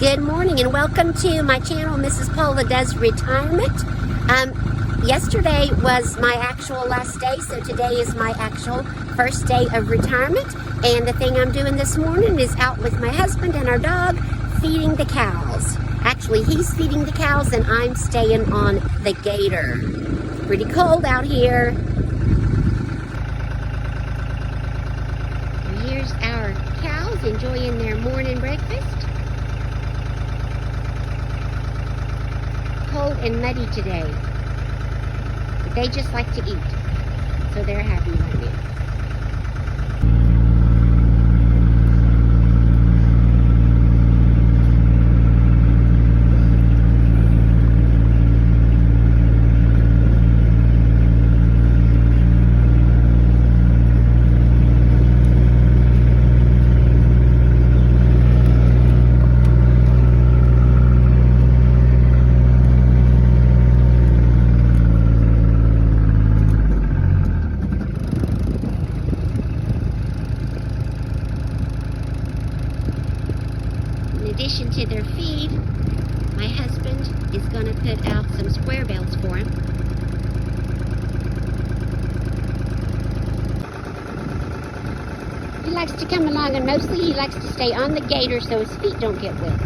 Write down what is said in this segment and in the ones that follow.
Good morning and welcome to my channel, Mrs. Paula Does Retirement. Yesterday was my actual last day, so today is my actual first day of retirement. And the thing I'm doing this morning is out with my husband and our dog feeding the cows. Actually, he's feeding the cows and I'm staying on the gator. It's pretty cold out here. And here's our cows enjoying their morning breakfast. Cold and muddy today. But they just like to eat. So they're happy right now. In addition to their feed, my husband is going to put out some square bells for him. He likes to come along and mostly he likes to stay on the gator so his feet don't get wet.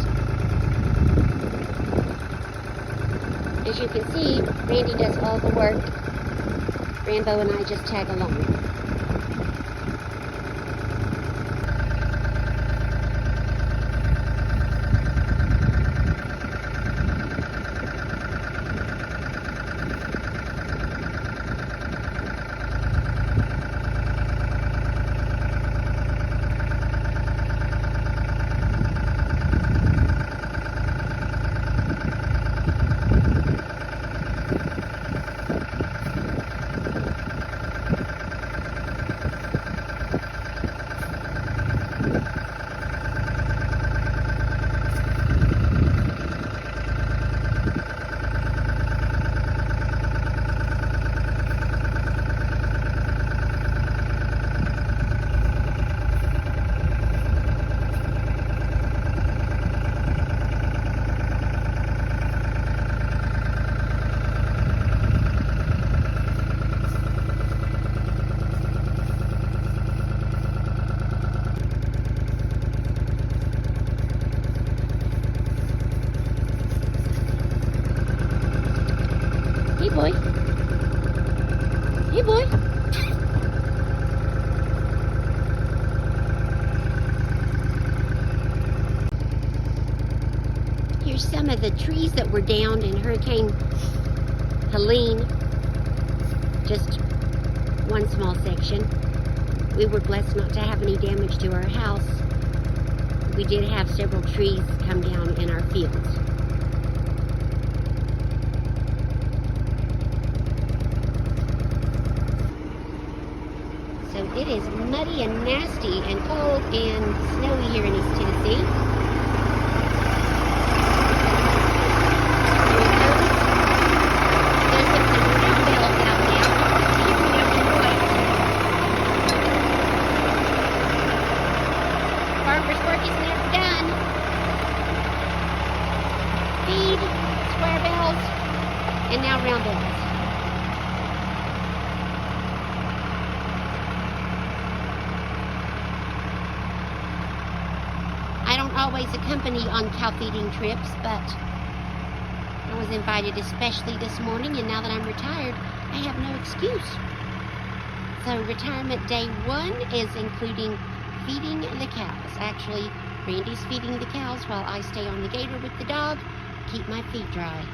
As you can see, Randy does all the work. Rambo and I just tag along. Hey boy. Hey boy. Here's some of the trees that were downed in Hurricane Helene. Just one small section. We were blessed not to have any damage to our house. We did have several trees come down in our fields. So it is muddy and nasty and cold and snowy here in East Tennessee. Farmer's work is never done. Feed, square bells, and now round bells. I don't always accompany on cow feeding trips, but I was invited especially this morning, and now that I'm retired, I have no excuse. So retirement day 1 is including feeding the cows. Actually, Randy's feeding the cows while I stay on the gator with the dog, keep my feet dry.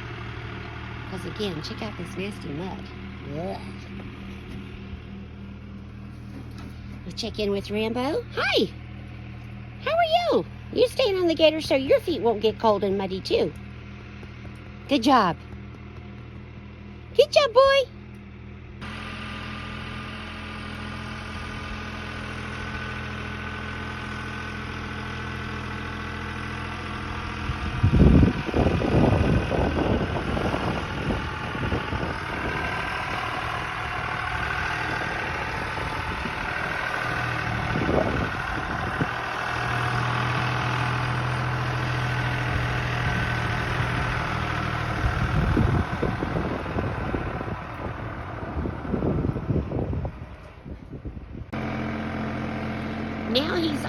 Because again, check out this nasty mud. Ugh. We'll check in with Rambo. Hi! How are you? You staying on the gator so your feet won't get cold and muddy too. Good job. Good job, boy.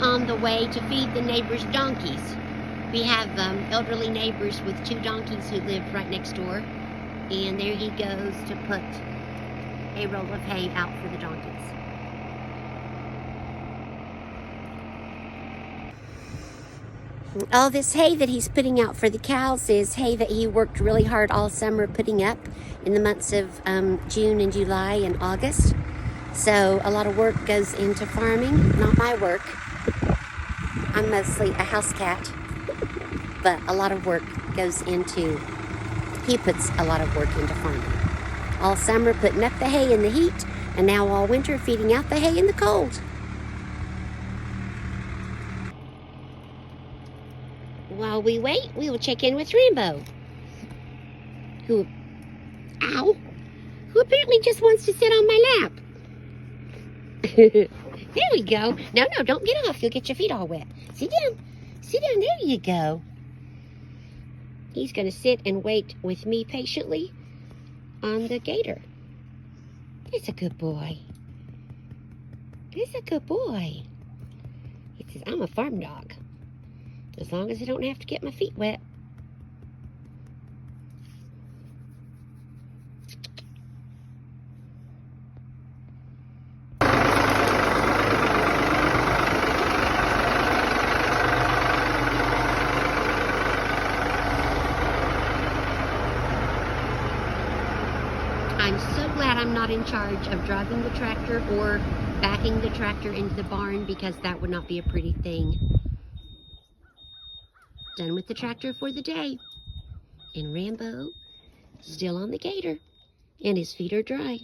on the way to feed the neighbors' donkeys. We have elderly neighbors with 2 donkeys who live right next door. And there he goes to put a roll of hay out for the donkeys. All this hay that he's putting out for the cows is hay that he worked really hard all summer putting up in the months of June and July and August. So a lot of work goes into farming. Not my work. I'm mostly a house cat. But a lot of work goes into, he puts a lot of work into farming. All summer putting up the hay in the heat, and now all winter feeding out the hay in the cold. While we wait, we will check in with Rambo, who apparently just wants to sit on my lap. There we go. No, don't get off. You'll get your feet all wet. Sit down. Sit down. There you go. He's going to sit and wait with me patiently on the gator. He's a good boy. He's a good boy. He says, I'm a farm dog. As long as I don't have to get my feet wet. I'm so glad I'm not in charge of driving the tractor or backing the tractor into the barn, because that would not be a pretty thing. Done with the tractor for the day. And Rambo still on the gator, and his feet are dry.